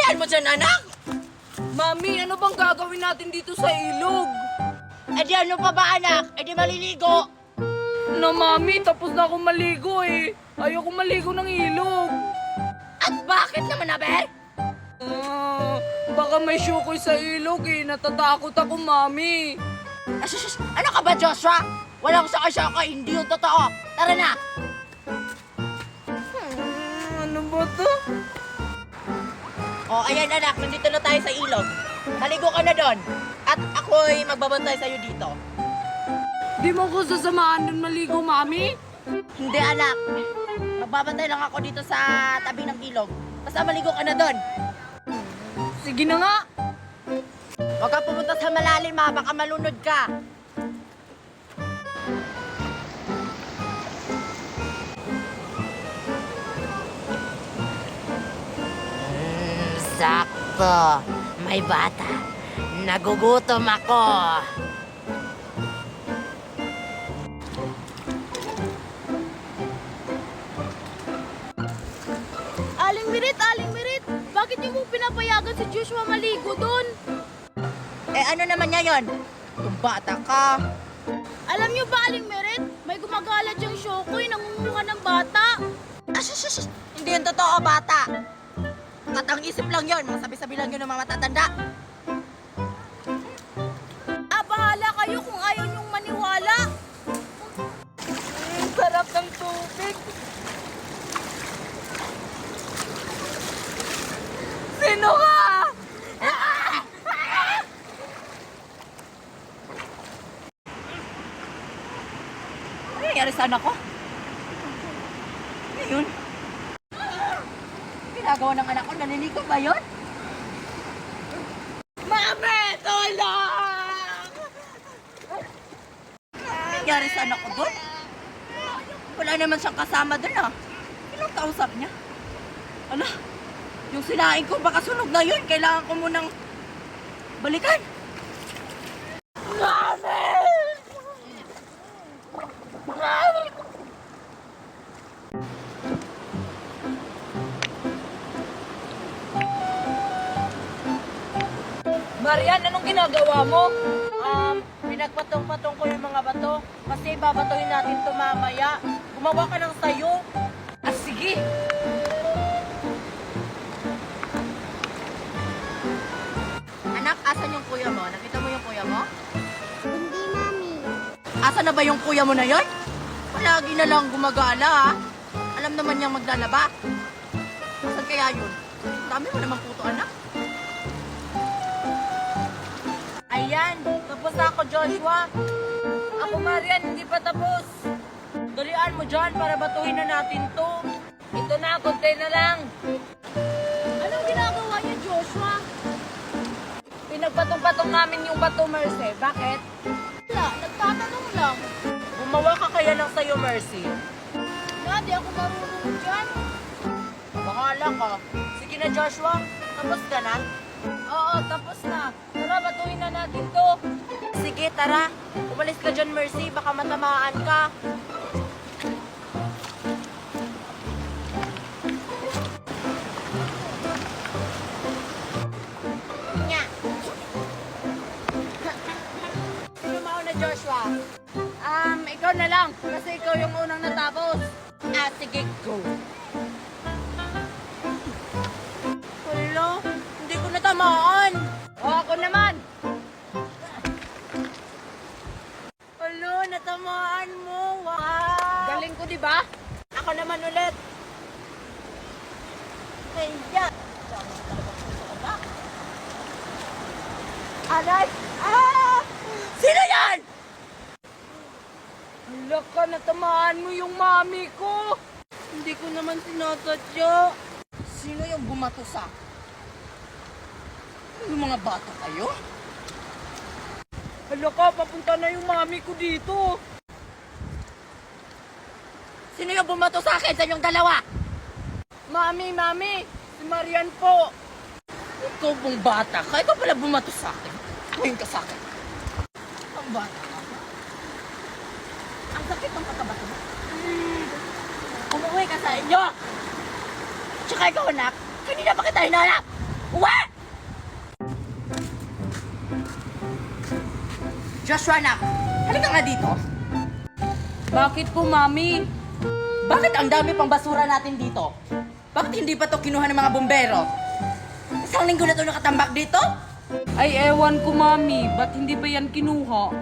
yan mo dyan, anak? Mami, ano bang gagawin natin dito sa ilog? Eh di ano pa ba, anak? Eh di maliligo. Na mami, tapos na akong maligo eh. Ayoko maligo ng ilog. At bakit naman, abe? Baka may syukoy sa ilog eh. Natatakot ako, mami. Ano ka ba, Joshua? Walang saka-saka, hindi yung totoo. Tara na. Ano ba to? O, ayan anak, nandito na tayo sa ilog. Maligo ka na doon. At ako'y magbabantay sa'yo dito. Di mo ko sasamahan nun maligo, mami? Hindi, anak. Magbabantay lang ako dito sa tabi ng ilog. Basta maligo ka na doon. Sige na nga. Huwag ka pumunta sa malalim, ha. Baka malunod ka. Sakto. May bata. Nagugutom ako. Aling Mirit, bakit niyo mo pinapayagan si Joshua maligo doon? Eh, ano naman niya yon? Kung bata ka. Alam niyo ba, Aling Mirit, may gumagala diyang syokoy, nangunguha ng bata. Hindi yung totoo, bata. Katang isip lang yon. Mga sabi-sabi lang yun ng mga matatanda. Bahala kayo kung ayaw niyong maniwala. Sarap ng tubig. Sino ka? Ano nangyari sa anak ko? Ano yun? Ginagawa ng anak ko, naniligo ba yun? Mami! Tulong! Ano nangyari sa anak ko doon? Wala naman siyang kasama doon, ah. Anong kausap niya? Ano? Yung sinain ko, baka sunog na yun. Kailangan ko munang balikan. Mami! Mami! Marian, anong ginagawa mo? Pinagpatong-patong ko yung mga bato kasi babatuhin natin ito mamaya. Gumawa ka ng sayo. Sige. Anak, asan yung kuya mo? Nakita mo yung kuya mo? Hindi, Mami. Asan na ba yung kuya mo na yon? Palagi na lang gumagala, ha? Alam naman niyang maglalaba. Asan kaya yun? Dami mo naman puto, anak. Ayan, tapos na ako, Joshua. Ako, Marian, hindi pa tapos. Dalian mo dyan para batuhin na natin to. Ito na, konti na lang. Anong ginagawa niyo, Joshua? Pinagpatong-patong namin yung bato, Merce. Bakit? Wala, nagtatanong lang. Gumawa ka kaya ng sayo, Mercy. Di ako marunong dyan. Bahala ka. Sige na, Joshua. Tapos ka na? Oo, tapos na. Tara, batuhin na natin to. Sige, tara. Umalis ka dyan, Mercy. Baka matamaan ka. Nya. Sino mauna, Joshua? Ikaw na lang. Kasi ikaw yung unang natapos. Sige, go. Wala, hindi ko natamaan. O, ako naman. Wala, natamaan mo. Wow. Galing ko, di ba? Ako naman ulit. Kaya. Aray! Ah! Sino yan? Hala ka, natamaan mo yung mami ko. Hindi ko naman sinasadya. Sino yung bumato sa akin? Yung mga bata kayo? Hala ka, papunta na yung mami ko dito. Sino yung bumato sa akin sa inyong dalawa? Mami, si Marian po. Ikaw pong bata ka. Ikaw pala bumato sa akin. Tuwing ka sa akin. Ang bata ka. Ang sakit ng pagkabato mo. Umuwi ka sa inyo. Tsaka ikaw, anak. Kanina pa kita hinanap. Uwi! Joshua, anak, halika nga dito. Bakit po, Mami? Bakit ang dami pang basura natin dito? Bakit hindi pa to kinuha ng mga bumbero? Isang linggo na to nakatambak dito? Ay, ewan ko, Mami. Ba't hindi pa yan kinuha?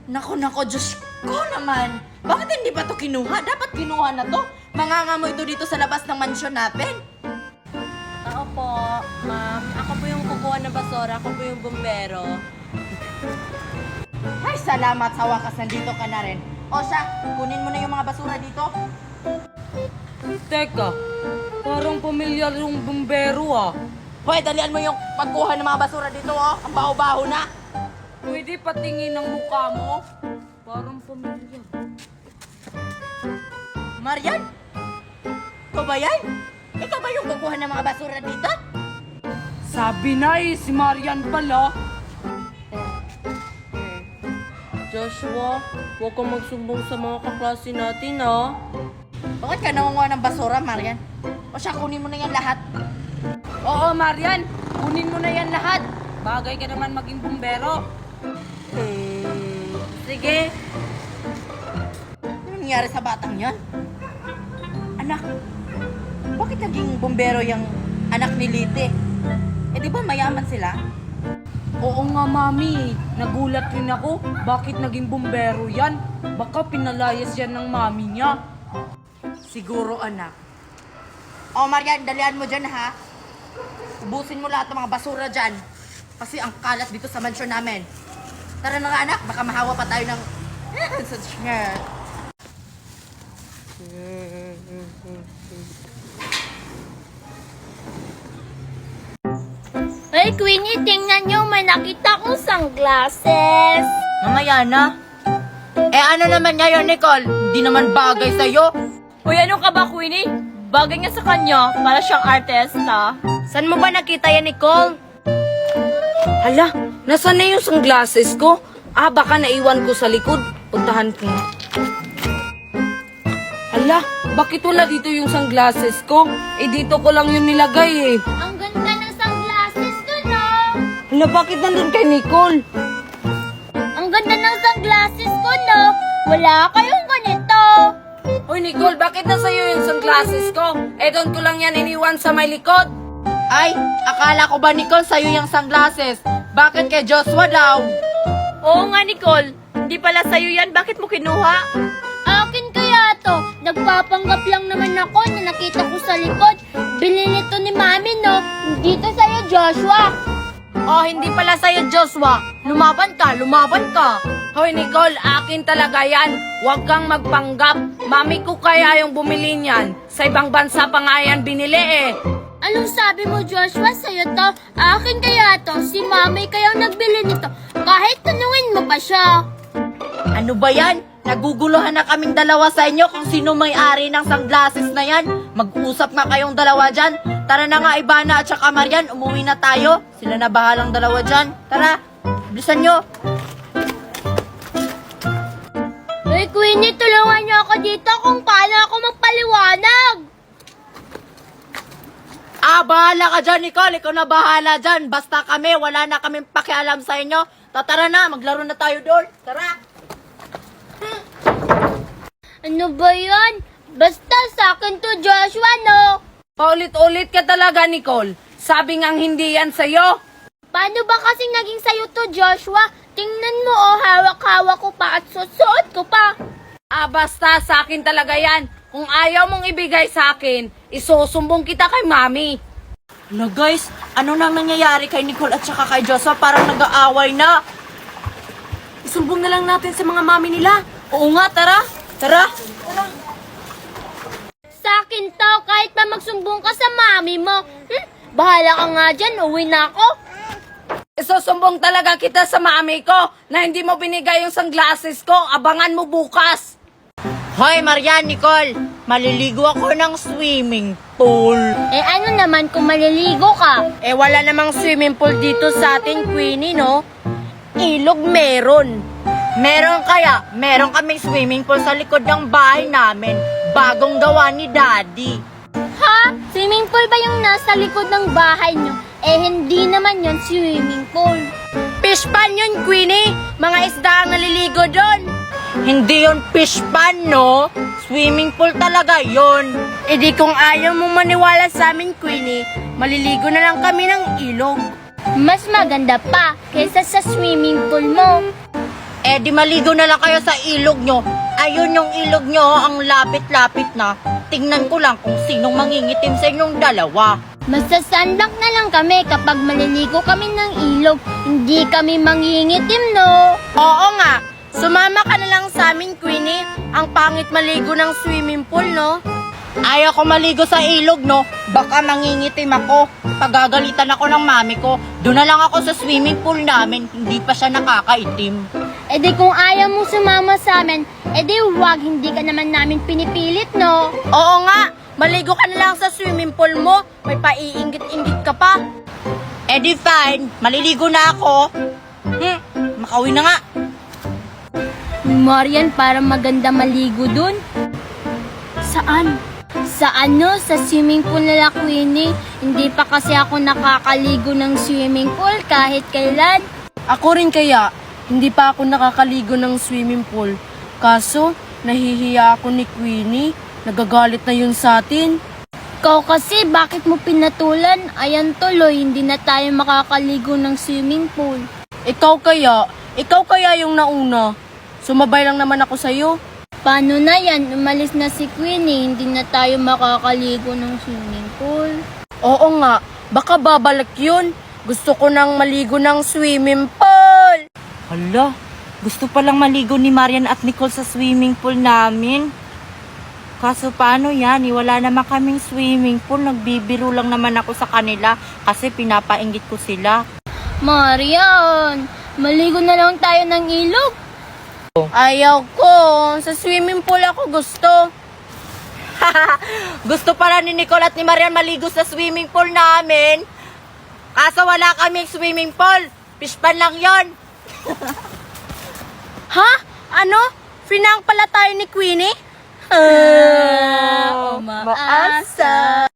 Nako, Diyos ko naman. Bakit hindi pa to kinuha? Dapat kinuha na to. Mangangamoy to dito sa labas ng mansyon natin. Oo po, ma'am. Ako po yung kukuha ng basura. Ako po yung bumbero. Ay, salamat sa wakas. Nandito ka na rin. O siya, kunin mo na yung mga basura dito. Teka, parang pamilyar yung bumbero ah. Hoy, dalian mo yung pagkuha ng mga basura dito, oh. Ang baho-baho na. Pwede patingin ang mukha mo? Parang pamilyar. Marian? Ikaw ba yan? Ikaw ba yung kukuha ng mga basura dito? Sabi na si Marian pala. Joshua, huwag kang magsumbong sa mga kaklase natin, ha? Bakit ka nangunguha ng basura, Marian? O siya, kunin mo na yan lahat. Oo, Marian. Kunin mo na yan lahat. Bagay ka naman maging bumbero. Sige. Ano nangyari sa batang yan? Anak, bakit naging bumbero yung anak ni Lite? Eh, di ba mayaman sila? Oo nga, Mami. Nagulat rin ako. Bakit naging bumbero yan? Baka pinalayas yan ng mami niya. Siguro, anak. O, Marian, dalian mo dyan, ha? Ubusin mo lahat ng mga basura dyan. Kasi ang kalat dito sa mansyon namin. Tara na nga, anak. Baka mahawa pa tayo ng... Hey, Queenie, tingnan nyo, may nakita kong sunglasses. Mamaya na. Eh, ano naman ngayon, Nicole? Hindi naman bagay sa'yo. Uy, ano ka ba, Queenie? Bagay nga sa kanya. Para siyang artista. Saan mo ba nakita yan, Nicole? Hala, nasaan na yung sunglasses ko? Ah, baka naiwan ko sa likod. Puntahan ko. Hala, bakit wala dito yung sunglasses ko? Eh, dito ko lang yung nilagay eh. Ang ganda ng sunglasses ko, no? Hala, bakit nandun kay Nicole? Ang ganda ng sunglasses ko, no? Wala kayong ganito. Hoy, Nicole, bakit nasa iyo yung sunglasses ko? Eh, doon ko lang yan iniwan sa may likod. Ay, akala ko ba, Nicole, sa'yo yung sunglasses? Bakit kay Joshua daw? Oo nga, Nicole. Hindi pala sa'yo yan. Bakit mo kinuha? Akin kaya to. Nagpapanggap lang naman ako na nakita ko sa likod. Bili nito ni Mami, no? Dito sa'yo, Joshua. Oh, hindi pala sa'yo, Joshua. Lumaban ka, lumaban ka. Hoy, Nicole, akin talaga yan. Huwag kang magpanggap. Mami ko kaya yung bumili niyan. Sa ibang bansa pa nga yan binili eh. Anong sabi mo, Joshua? Sa'yo to? Akin kaya to. Si Mami kayang nagbili nito. Kahit tanungin mo pa siya. Ano ba yan? Naguguluhan na kaming dalawa sa inyo kung sino may-ari ng sunglasses na yan. Mag-usap nga kayong dalawa dyan. Tara na nga, Ivana at saka Marian. Umuwi na tayo. Sila na bahalang dalawa dyan. Tara, bilisan nyo. Hey, Queenie, tulungan niyo ako dito kung paano ako magpaliwanag. Ah, bahala ka dyan, Nicole. Ikaw na bahala dyan. Basta kami, wala na kaming pakialam sa inyo. Tara na, maglaro na tayo doon. Tara. Ano ba yan? Basta sa akin to, Joshua, no? Paulit-ulit ka talaga, Nicole. Sabi ngang hindi yan sa'yo. Paano ba kasing naging sayo to, Joshua? Tingnan mo, oh, hawak-hawak ko pa at susuot ko pa. Ah, basta sa akin talaga yan. Kung ayaw mong ibigay sa akin, isusumbong kita kay Mami. Hala guys, ano nang nangyayari kay Nicole at saka kay Joshua? Parang nag-aaway na. Isumbong na lang natin sa mga mami nila. Oo nga, tara. Tara. Sa akin to, kahit pa magsumbong ka sa mami mo. Bahala ka nga dyan, uwi na ako. Isusumbong talaga kita sa mami ko na hindi mo binigay yung sunglasses ko. Abangan mo bukas. Hoy, Marian, Nicole. Maliligo ako ng swimming pool. Eh ano naman kung maliligo ka? Eh, wala namang swimming pool dito sa atin, Queenie, no? Ilog meron. Meron kaya? Meron kaming swimming pool sa likod ng bahay namin. Bagong gawa ni Daddy. Ha? Swimming pool ba yung nasa likod ng bahay nyo? Eh, hindi naman yon swimming pool. Fish pan yun, Queenie. Mga isda ang naliligo doon. Hindi yun fish pan, no? Swimming pool talaga yun. E di kung ayaw mo maniwala sa amin, Queenie, maliligo na lang kami ng ilog. Mas maganda pa kaysa sa swimming pool mo. Eh di maligo na lang kayo sa ilog nyo. Ayun yung ilog nyo, ang lapit-lapit na. Tingnan ko lang kung sinong mangingitim sa inyong dalawa. Masasandak na lang kami kapag maliligo kami ng ilog. Hindi kami mangingitim, no? Oo nga, sumama ka na lang sa amin, Queenie. Ang pangit maligo ng swimming pool, no? Ayaw ko maligo sa ilog, no? Baka mangingitim ako. Pagagalitan ako ng mami ko. Doon na lang ako sa swimming pool namin. Hindi pa siya nakakaitim. E di kung ayaw mo sumama sa amin, e di wag, hindi ka naman namin pinipilit, no? Oo nga, maligo ka na lang sa swimming pool mo. May paiinggit-inggit ka pa. Eh di fine, maliligo na ako. Makauwi na nga. Marian, para maganda maligo dun. Saan? Sa Sa swimming pool nila, Queenie. Hindi pa kasi ako nakakaligo ng swimming pool kahit kailan. Ako rin kaya, hindi pa ako nakakaligo ng swimming pool. Kaso, nahihiya ako ni Queenie. Nagagalit na yun sa atin. Ikaw kasi, bakit mo pinatulan? Ayan tuloy, hindi na tayo makakaligo ng swimming pool. Ikaw kaya yung nauna. Sumabay lang naman ako sa'yo. Paano na yan? Umalis na si Queenie, hindi na tayo makakaligo ng swimming pool. Oo nga, baka babalik yun. Gusto ko nang maligo ng swimming pool. Hala, gusto palang maligo ni Marian at Nicole sa swimming pool namin. Kaso paano yan? Wala naman kaming swimming pool. Nagbibiro lang naman ako sa kanila kasi pinapainggit ko sila. Marian, maligo na lang tayo ng ilog. Ayaw ko. Sa swimming pool ako gusto. Gusto pala ni Nicole at ni Marian maligo sa swimming pool namin. Kaso wala kaming swimming pool. Fish pan lang yon. Ha? Ano? Finang pala tayo ni Queenie? Umaasa.